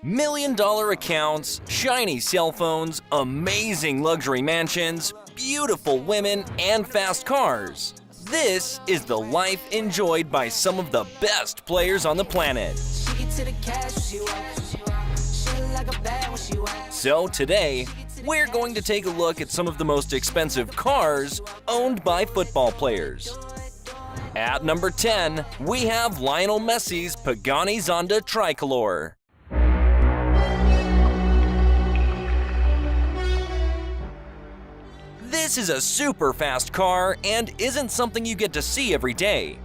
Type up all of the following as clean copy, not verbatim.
Million-dollar accounts, shiny cell phones, amazing luxury mansions, beautiful women, and fast cars. This is the life enjoyed by some of the best players on the planet. So today, we're going to take a look at some of the most expensive cars owned by football players. At number 10, we have Lionel Messi's Pagani Zonda Tricolor. This is a super fast car and isn't something you get to see every day.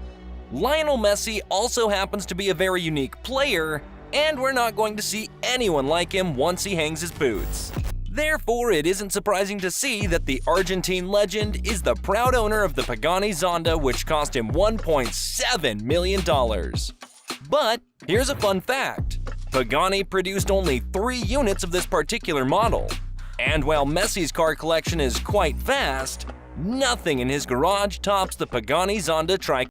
Lionel Messi also happens to be a very unique player, and we're not going to see anyone like him once he hangs his boots. Therefore, it isn't surprising to see that the Argentine legend is the proud owner of the Pagani Zonda, which cost him $1.7 million. But here's a fun fact. Pagani produced only 3 units of this particular model. And while Messi's car collection is quite vast, nothing in his garage tops the Pagani Zonda Tricolor.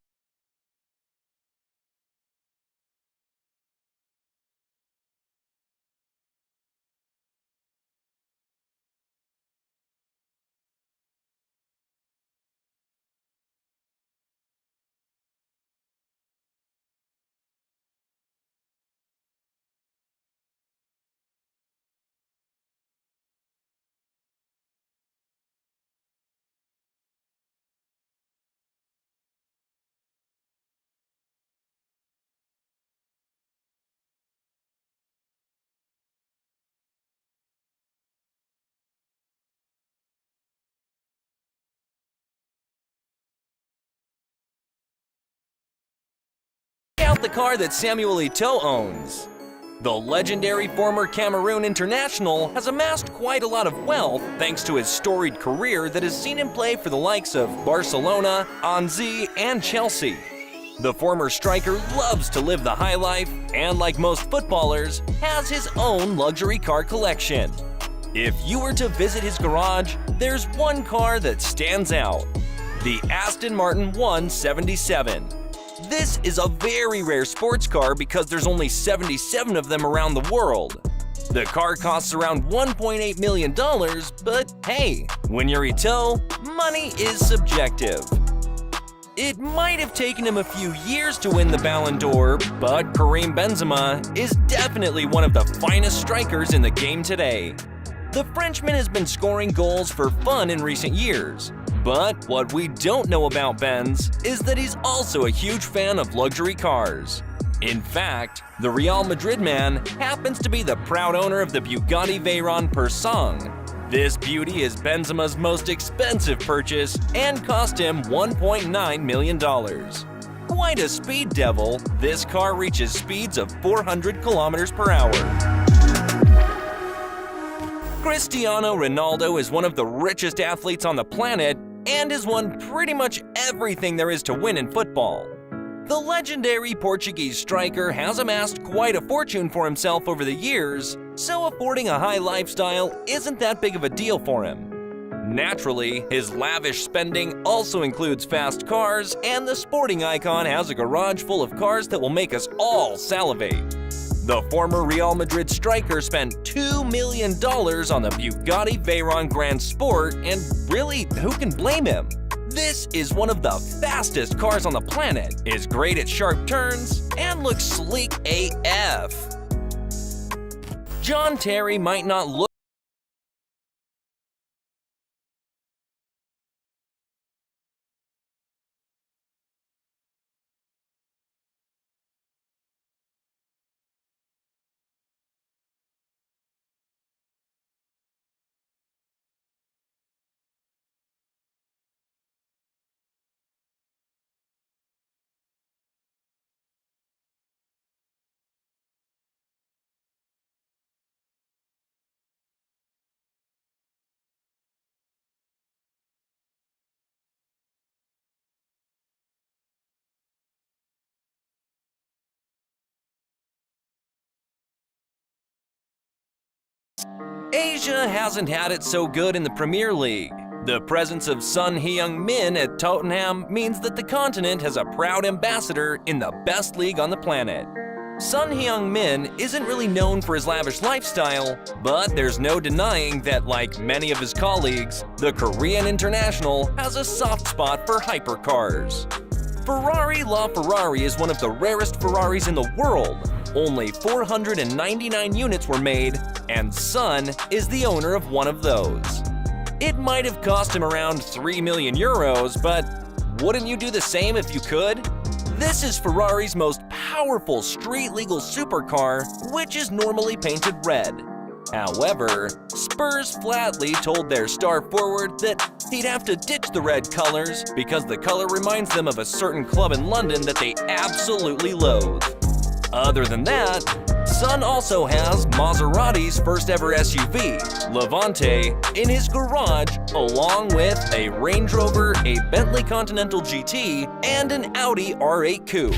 Out the car that Samuel Eto'o owns. The legendary former Cameroon international has amassed quite a lot of wealth thanks to his storied career that has seen him play for the likes of Barcelona, Anzi, and Chelsea. The former striker loves to live the high life and, like most footballers, has his own luxury car collection. If you were to visit his garage, there's one car that stands out: the Aston Martin 177. This is a very rare sports car because there's only 77 of them around the world. The car costs around $1.8 million, but hey, when you're Eto'o, money is subjective. It might have taken him a few years to win the Ballon d'Or, but Karim Benzema is definitely one of the finest strikers in the game today. The Frenchman has been scoring goals for fun in recent years. But what we don't know about Benz is that he's also a huge fan of luxury cars. In fact, the Real Madrid man happens to be the proud owner of the Bugatti Veyron Persong. This beauty is Benzema's most expensive purchase and cost him $1.9 million. Quite a speed devil, this car reaches speeds of 400 kilometers per hour. Cristiano Ronaldo is one of the richest athletes on the planet and has won pretty much everything there is to win in football. The legendary Portuguese striker has amassed quite a fortune for himself over the years, so affording a high lifestyle isn't that big of a deal for him. Naturally, his lavish spending also includes fast cars, and the sporting icon has a garage full of cars that will make us all salivate. The former Real Madrid striker spent $2 million on the Bugatti Veyron Grand Sport, and really, who can blame him? This is one of the fastest cars on the planet, is great at sharp turns, and looks sleek AF. John Terry might not look Asia hasn't had it so good in the Premier League. The presence of Son Heung-min at Tottenham means that the continent has a proud ambassador in the best league on the planet. Son Heung-min isn't really known for his lavish lifestyle, but there's no denying that, like many of his colleagues, the Korean international has a soft spot for hypercars. Ferrari LaFerrari is one of the rarest Ferraris in the world. Only 499 units were made, and Son is the owner of one of those. It might have cost him around 3 million euros, but wouldn't you do the same if you could? This is Ferrari's most powerful street-legal supercar, which is normally painted red. However, Spurs flatly told their star forward that he'd have to ditch the red colors because the color reminds them of a certain club in London that they absolutely loathe. Other than that, Son also has Maserati's first ever SUV, Levante, in his garage, along with a Range Rover, a Bentley Continental GT, and an Audi R8 Coupe.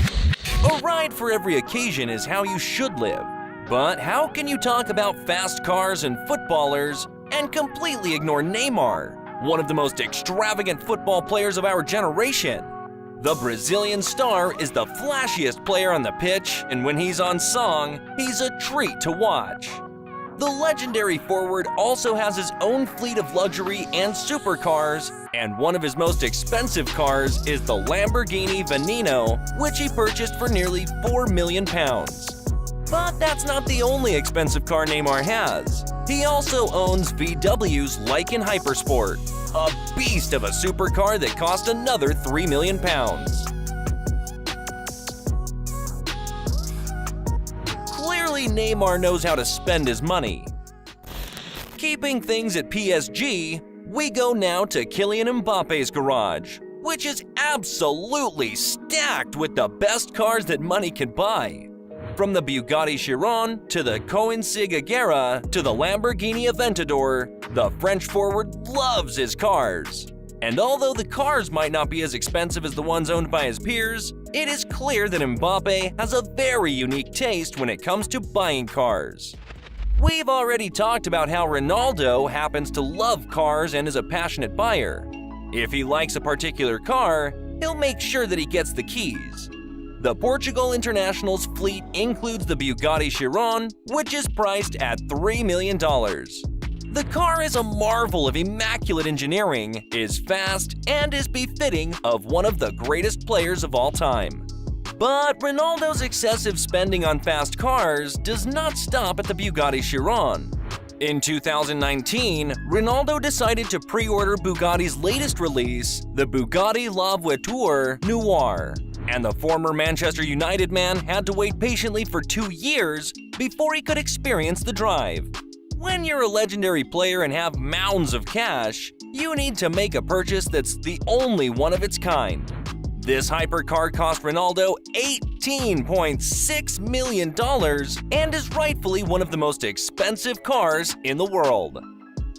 A ride for every occasion is how you should live. But how can you talk about fast cars and footballers and completely ignore Neymar, one of the most extravagant football players of our generation? The Brazilian star is the flashiest player on the pitch, and when he's on song, he's a treat to watch. The legendary forward also has his own fleet of luxury and supercars, and one of his most expensive cars is the Lamborghini Veneno, which he purchased for nearly £4 million. But that's not the only expensive car Neymar has. He also owns VW's Lykan Hypersport, a beast of a supercar that cost another £3 million. Clearly, Neymar knows how to spend his money. Keeping things at PSG, we go now to Kylian Mbappe's garage, which is absolutely stacked with the best cars that money can buy. From the Bugatti Chiron to the Koenigsegg Agera to the Lamborghini Aventador, the French forward loves his cars. And although the cars might not be as expensive as the ones owned by his peers, it is clear that Mbappe has a very unique taste when it comes to buying cars. We've already talked about how Ronaldo happens to love cars and is a passionate buyer. If he likes a particular car, he'll make sure that he gets the keys. The Portugal International's fleet includes the Bugatti Chiron, which is priced at $3 million. The car is a marvel of immaculate engineering, is fast, and is befitting of one of the greatest players of all time. But Ronaldo's excessive spending on fast cars does not stop at the Bugatti Chiron. In 2019, Ronaldo decided to pre-order Bugatti's latest release, the Bugatti La Voiture Noire. And the former Manchester United man had to wait patiently for 2 years before he could experience the drive. When you're a legendary player and have mounds of cash, you need to make a purchase that's the only one of its kind. This hypercar cost Ronaldo $18.6 million and is rightfully one of the most expensive cars in the world.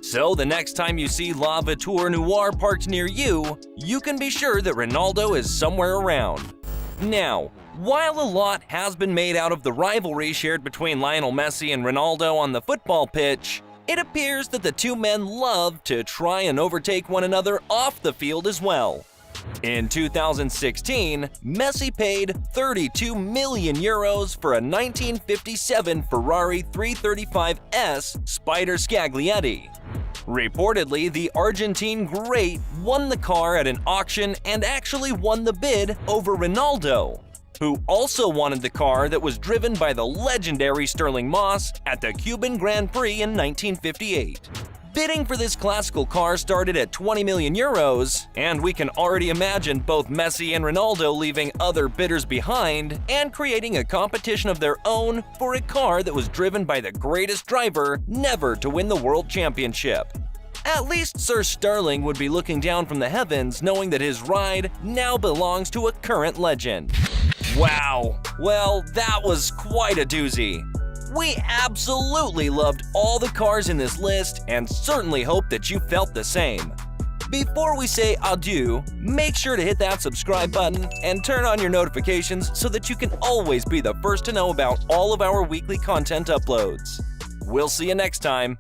So the next time you see La Voiture Noire parked near you, you can be sure that Ronaldo is somewhere around. Now, while a lot has been made out of the rivalry shared between Lionel Messi and Ronaldo on the football pitch, it appears that the two men love to try and overtake one another off the field as well. In 2016, Messi paid 32 million euros for a 1957 Ferrari 335S Spider Scaglietti. Reportedly, the Argentine great won the car at an auction and actually won the bid over Ronaldo, who also wanted the car that was driven by the legendary Stirling Moss at the Cuban Grand Prix in 1958. Bidding for this classical car started at 20 million euros, and we can already imagine both Messi and Ronaldo leaving other bidders behind and creating a competition of their own for a car that was driven by the greatest driver never to win the World Championship. At least Sir Sterling would be looking down from the heavens knowing that his ride now belongs to a current legend. Wow, well, that was quite a doozy. We absolutely loved all the cars in this list and certainly hope that you felt the same. Before we say adieu, make sure to hit that subscribe button and turn on your notifications so that you can always be the first to know about all of our weekly content uploads. We'll see you next time.